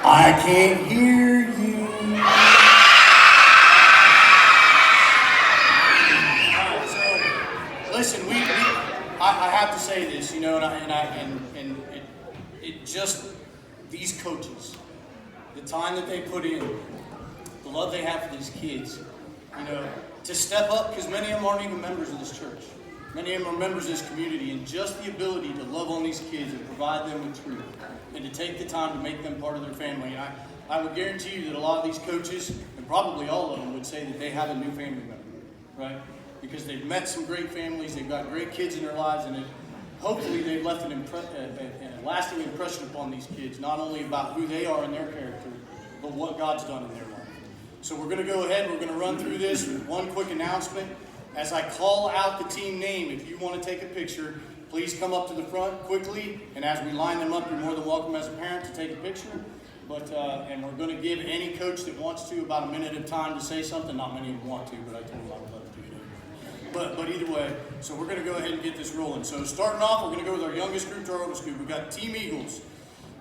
I can't hear you. Alright, so listen, I have to say this, you know, and it just, these coaches, the time that they put in, the love they have for these kids, you know, to step up, because many of them aren't even members of this church. Many of them are members of this community, and just the ability to love on these kids and provide them with truth, and to take the time to make them part of their family. And I would guarantee you that a lot of these coaches, and probably all of them, would say that they have a new family member, right? Because they've met some great families, they've got great kids in their lives, and hopefully they've left a lasting impression upon these kids, not only about who they are and their character, but what God's done in their life. So we're going to go ahead, we're going to run through this with one quick announcement. As I call out the team name, if you want to take a picture, please come up to the front quickly, and as we line them up, you're more than welcome as a parent to take a picture. And we're going to give any coach that wants to about a minute of time to say something. Not many of them want to, but I told them I would let them do it. But either way, so we're going to go ahead and get this rolling. So starting off, we're going to go with our youngest group to our oldest group. We've got Team Eagles.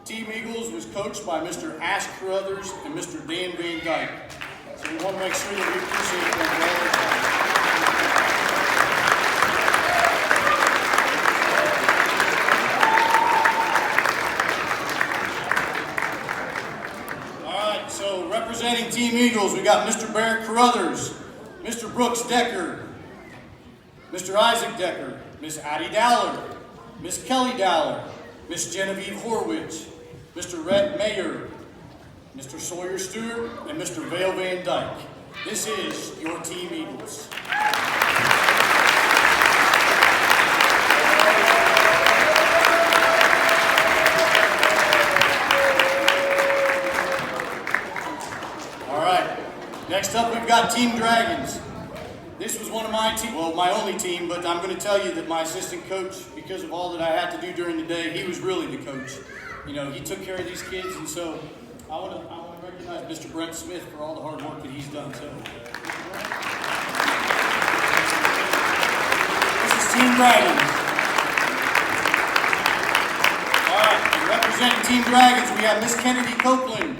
Team Eagles was coached by Mr. Ash Carruthers and Mr. Dan Van Dyke. So we want to make sure that we appreciate them for all their time. Representing Team Eagles, we got Mr. Barrett Carruthers, Mr. Brooks Decker, Mr. Isaac Decker, Miss Addie Dowler, Miss Kelly Dowler, Miss Genevieve Horwich, Mr. Rhett Mayer, Mr. Sawyer Stewart, and Mr. Vale Van Dyke. This is your Team Eagles. Next up, we've got Team Dragons. This was one of my team, well, my only team, but I'm going to tell you that my assistant coach, because of all that I had to do during the day, he was really the coach. You know, he took care of these kids, and so I want to recognize Mr. Brent Smith for all the hard work that he's done. So, this is Team Dragons. All right, representing Team Dragons, we have Miss Kennedy Copeland,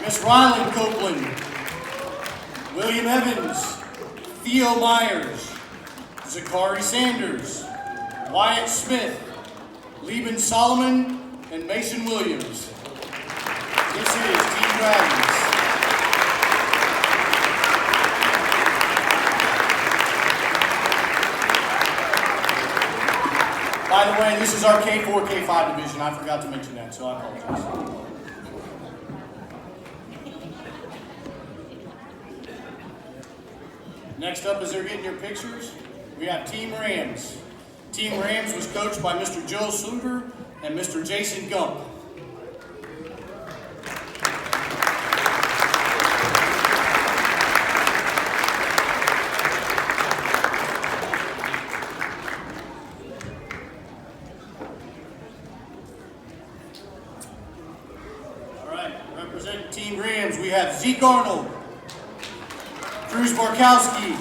Miss Ryland Copeland, William Evans, Theo Myers, Zachary Sanders, Wyatt Smith, Lieben Solomon, and Mason Williams. This is Team Dragons. By the way, this is our K4, K5 division. I forgot to mention that, so I apologize. Next up, as they're getting your pictures, we have Team Rams. Team Rams was coached by Mr. Joe Sluger and Mr. Jason Gump. All right, representing Team Rams, we have Zeke Arnold, Cruz Barkowski,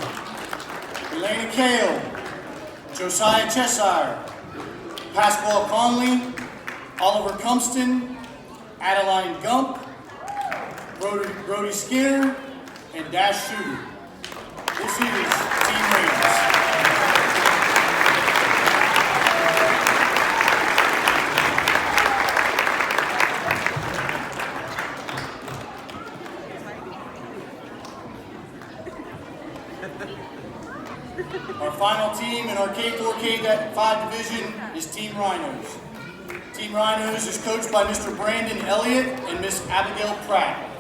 Elena Kale, Josiah Cheshire, Pasquale Conley, Oliver Cumston, Adeline Gump, Brody Skinner, and Dash Shooter. This is Team Rams. Our final team in our K4, K5 division is Team Rhinos. Team Rhinos is coached by Mr. Brandon Elliott and Miss Abigail Pratt.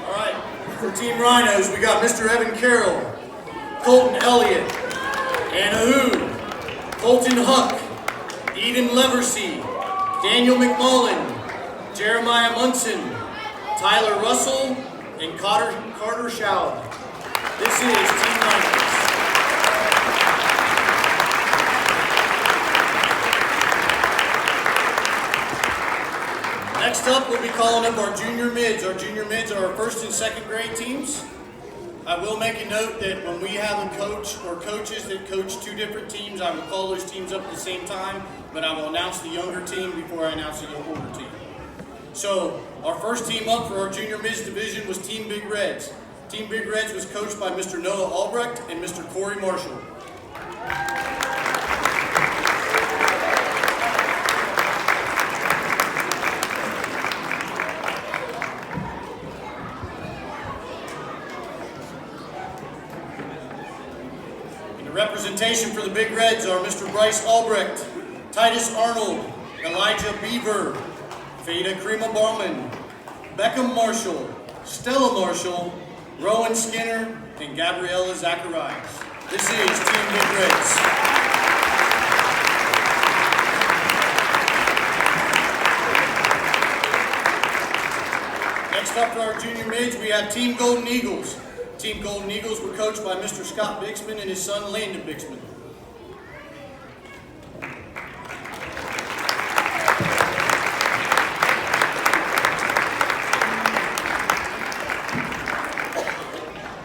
All right, for Team Rhinos, we got Mr. Evan Carroll, Colton Elliott, Anna Hood, Colton Huck, Eden Leversey, Daniel McMullen, Jeremiah Munson, Tyler Russell, and Carter Schaub. This is Team Rhinos. Next Next up, we'll be calling up our junior mids. Our junior mids are our first and second grade teams. I will make a note that when we have a coach or coaches that coach two different teams, I will call those teams up at the same time, but I will announce the younger team before I announce the older team. So our first team up for our junior mids division was Team Big Reds. Team Big Reds was coached by Mr. Noah Albrecht and Mr. Corey Marshall. Representation for the Big Reds are Mr. Bryce Albrecht, Titus Arnold, Elijah Beaver, Veda Krima Bauman, Beckham Marshall, Stella Marshall, Rowan Skinner, and Gabriella Zacharias. This is Team Big Reds. Next up for our junior mids, we have Team Golden Eagles. Team Golden Eagles were coached by Mr. Scott Bixman and his son Landon Bixman.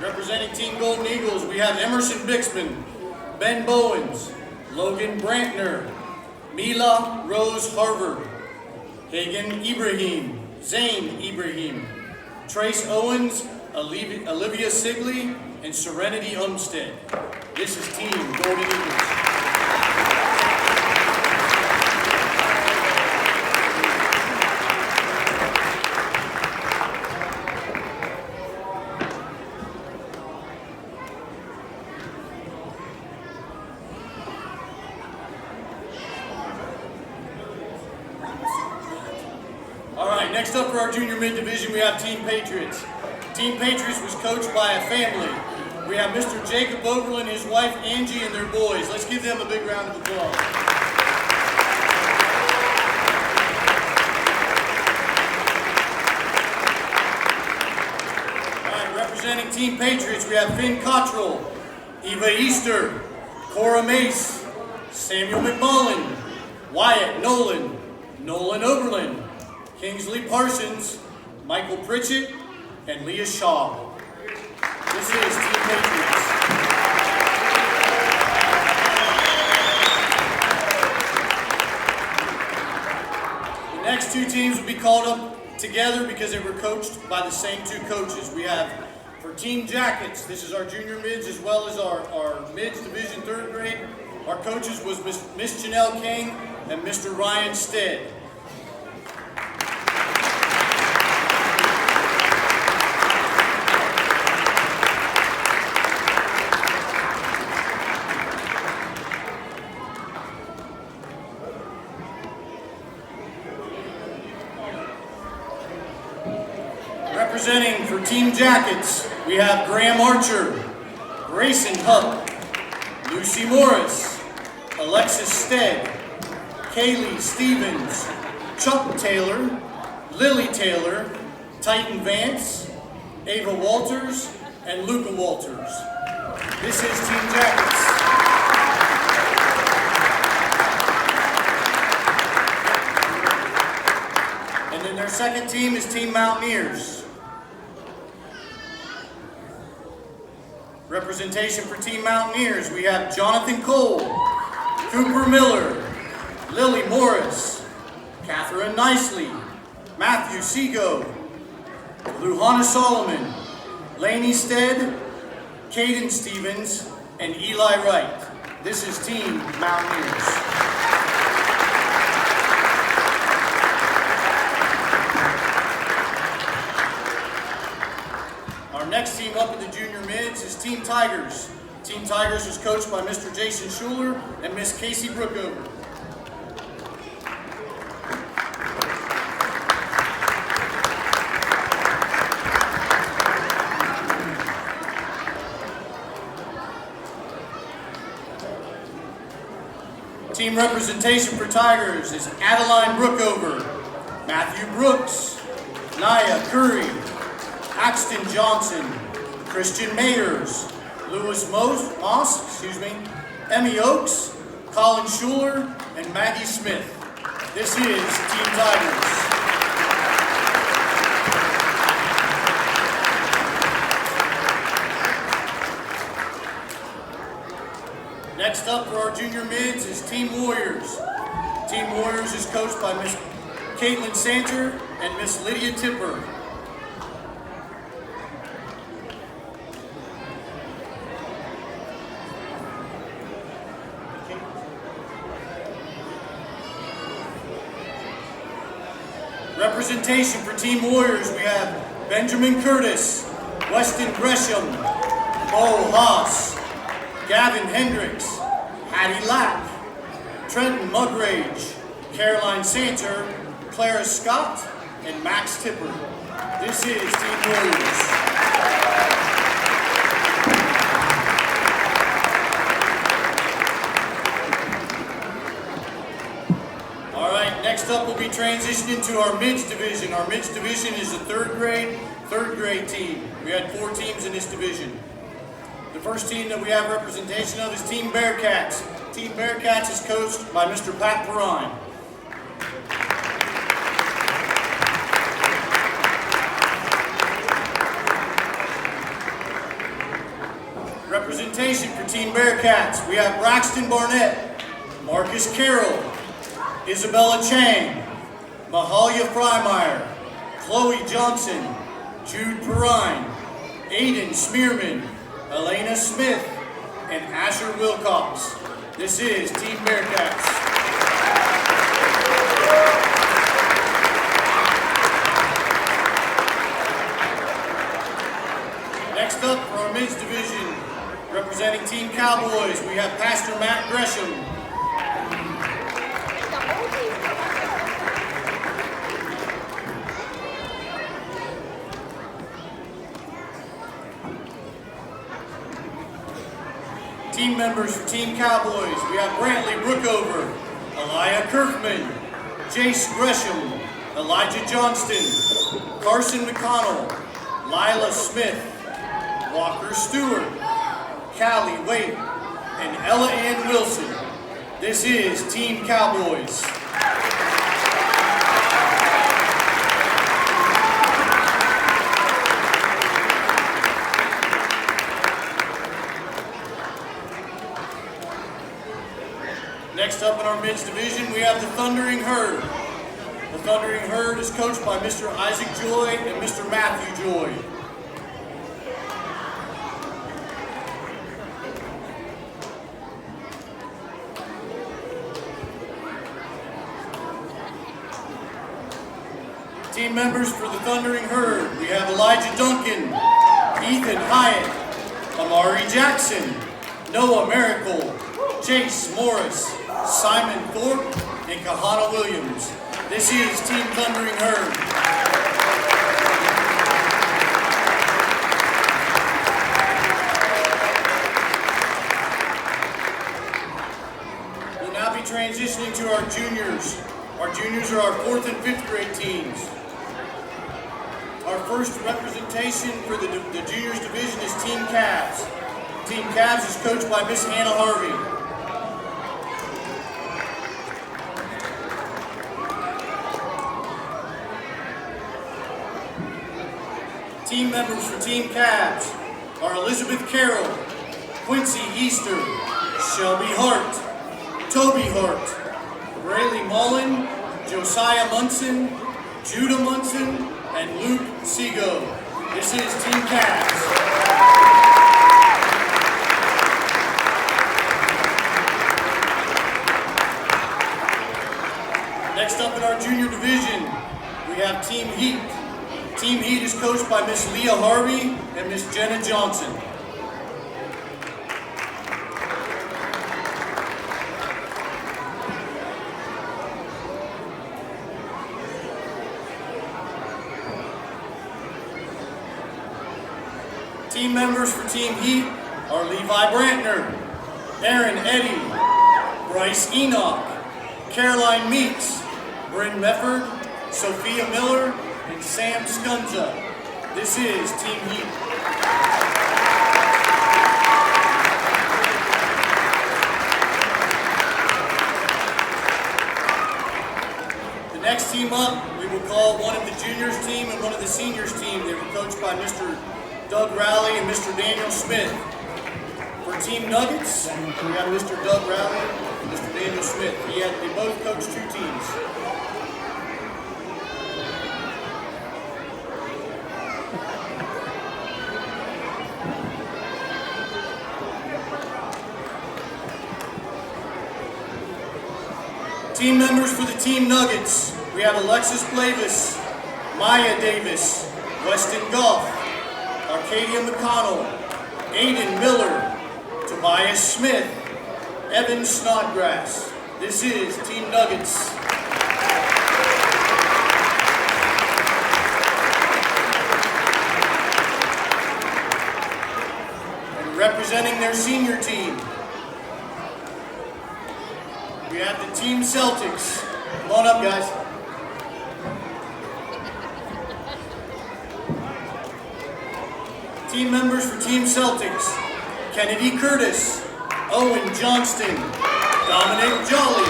Representing Team Golden Eagles, we have Emerson Bixman, Ben Bowens, Logan Brantner, Mila Rose Harvard, Hagan Ibrahim, Zane Ibrahim, Trace Owens, Olivia Sigley, and Serenity Umstead. This is Team Golden Eagles. All right, next up for our junior mid division, we have Team Patriots. Team Patriots was coached by a family. We have Mr. Jacob Oberlin, his wife Angie, and their boys. Let's give them a big round of applause. All right, representing Team Patriots, we have Finn Cottrell, Eva Easter, Cora Mace, Samuel McMullen, Wyatt Nolan, Nolan Oberlin, Kingsley Parsons, Michael Pritchett, and Leah Shaw. This is Team Patriots. The next two teams will be called up together because they were coached by the same two coaches. We have for Team Jackets, this is our junior mids as well as our mids division third grade. Our coaches was Miss Janelle King and Mr. Ryan Stead. Representing for Team Jackets, we have Graham Archer, Grayson Hupp, Lucy Morris, Alexis Stead, Kaylee Stevens, Chuck Taylor, Lily Taylor, Titan Vance, Ava Walters, and Luca Walters. This is Team Jackets. And then their second team is Team Mountaineers. Representation for Team Mountaineers, we have Jonathan Cole, Cooper Miller, Lily Morris, Catherine Nicely, Matthew Seago, Luhana Solomon, Lainey Stead, Caden Stevens, and Eli Wright. This is Team Mountaineers. Next team up in the junior mids is Team Tigers. Team Tigers was coached by Mr. Jason Schuler and Miss Casey Brookover. Team representation for Tigers is Adeline Brookover, Matthew Brooks, Naya Curry, Axton Johnson, Christian Mayers, Lewis Moss, Emmy Oakes, Colin Schuler, and Maggie Smith. This is Team Tigers. Next up for our junior mids is Team Warriors. Team Warriors is coached by Miss Caitlin Santer and Miss Lydia Tipper. Representation for Team Warriors, we have Benjamin Curtis, Weston Gresham, Bo Haas, Gavin Hendricks, Hattie Lapp, Trenton Mugrage, Caroline Santer, Clara Scott, and Max Tipper. This is Team Warriors. All right, next up we'll be transitioning to our mids division. Our mids division is a third grade team. We had 4 teams in this division. The first team that we have representation of is Team Bearcats. Team Bearcats is coached by Mr. Pat Perrine. Representation for Team Bearcats, we have Braxton Barnett, Marcus Carroll, Isabella Chang, Mahalia Freimeyer, Chloe Johnson, Jude Perrine, Aiden Smearman, Elena Smith, and Asher Wilcox. This is Team Bearcats. Next up for our men's division, representing Team Cowboys, we have Pastor Matt Gresham. Team members for Team Cowboys, we have Brantley Brookover, Elia Kirkman, Jace Gresham, Elijah Johnston, Carson McConnell, Lila Smith, Walker Stewart, Callie Waite, and Ella Ann Wilson. This is Team Cowboys. Next up in our men's division, we have the Thundering Herd. The Thundering Herd is coached by Mr. Isaac Joy and Mr. Matthew Joy. Team members for the Thundering Herd, we have Elijah Duncan, Ethan Hyatt, Amari Jackson, Noah Miracle, Chase Morris, Simon Thorpe, and Kahana Williams. This is Team Thundering Herd. We'll now be transitioning to our juniors. Our juniors are our 4th and 5th grade teams. Our first representation for the juniors division is Team Cavs. Team Cavs is coached by Miss Hannah Harvey. Team members for Team Cavs are Elizabeth Carroll, Quincy Easter, Shelby Hart, Toby Hart, Braylee Mullen, Josiah Munson, Judah Munson, and Luke Seago. This is Team Cavs. Next up in our junior division, we have Team Heat. Team Heat is coached by Miss Leah Harvey and Miss Jenna Johnson. Team members for Team Heat are Levi Brantner, Aaron Eddy, Bryce Enoch, Caroline Meeks, Bryn Mefford, Sophia Miller, and Sam Skunza. This is Team Heat. The next team up, we will call one of the juniors team and one of the seniors team. They were coached by Mr. Doug Rowley and Mr. Daniel Smith. For Team Nuggets, we got Mr. Doug Rowley and Mr. Daniel Smith. They both coach two teams. Team members for the Team Nuggets, we have Alexis Blavis, Maya Davis, Weston Goff, Arcadia McConnell, Aiden Miller, Tobias Smith, Evan Snodgrass. This is Team Nuggets. And representing their senior team, we have the Team Celtics. Come on up, guys. Team members for Team Celtics: Kennedy Curtis, Owen Johnston, Dominic Jolly,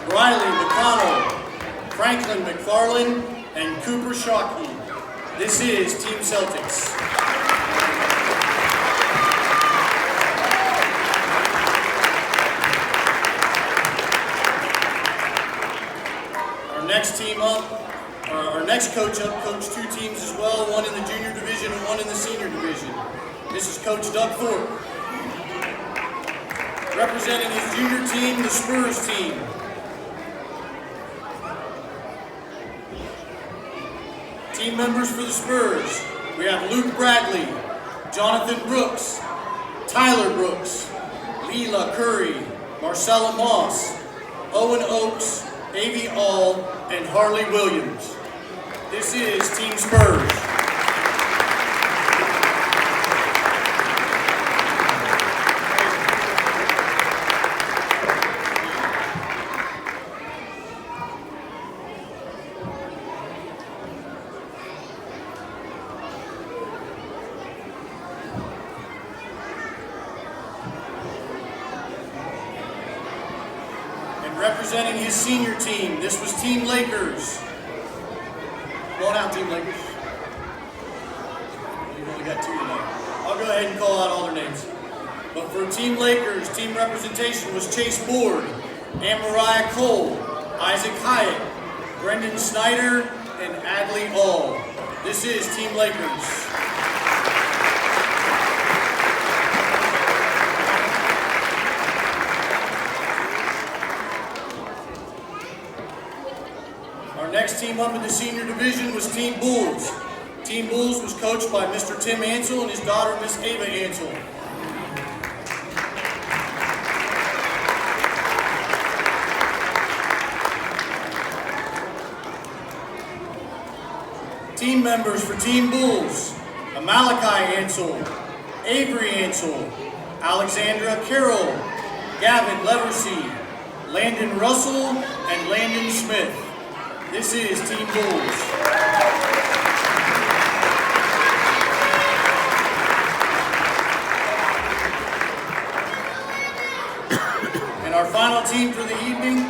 Riley McConnell, Franklin McFarland, and Cooper Shockey. This is Team Celtics. Our next coach up coached two teams as well, one in the junior division and one in the senior division. This is Coach Doug Thorpe. Representing his junior team, the Spurs team. Team members for the Spurs, we have Luke Bradley, Jonathan Brooks, Tyler Brooks, Leela Curry, Marcella Moss, Owen Oakes, Davey All, and Harley Williams. This is Team Spurs. Representing his senior team, this was Team Lakers. Come on out, Team Lakers. You've only got two tonight. I'll go ahead and call out all their names. But for Team Lakers, team representation was Chase Board, Ann Mariah Cole, Isaac Hyatt, Brendan Snyder, and Adley All. This is Team Lakers. Our next team up in the senior division was Team Bulls. Team Bulls was coached by Mr. Tim Ansel and his daughter, Miss Ava Ansel. Team members for Team Bulls: Amalekai Ansel, Avery Ansel, Alexandra Carroll, Gavin Leversey, Landon Russell, and Landon Smith. This is Team Bulls. And our final team for the evening,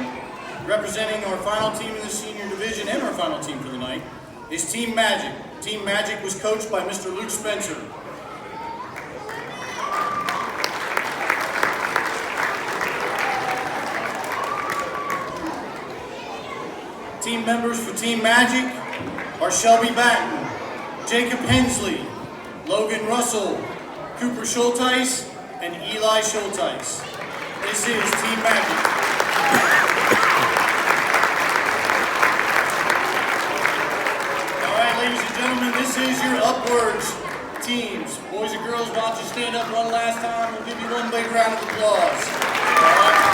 representing our final team in the senior division and our final team for the night, is Team Magic. Team Magic was coached by Mr. Luke Spencer. Team members for Team Magic are Shelby Batten, Jacob Hensley, Logan Russell, Cooper Schulteis, and Eli Schulteis. This is Team Magic. All right, ladies and gentlemen, this is your Upwards teams. Boys and girls, why don't you stand up one last time? We'll give you one big round of applause. All right.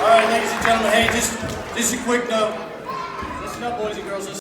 All right, ladies and gentlemen, hey, just a quick note. Listen up, boys and girls.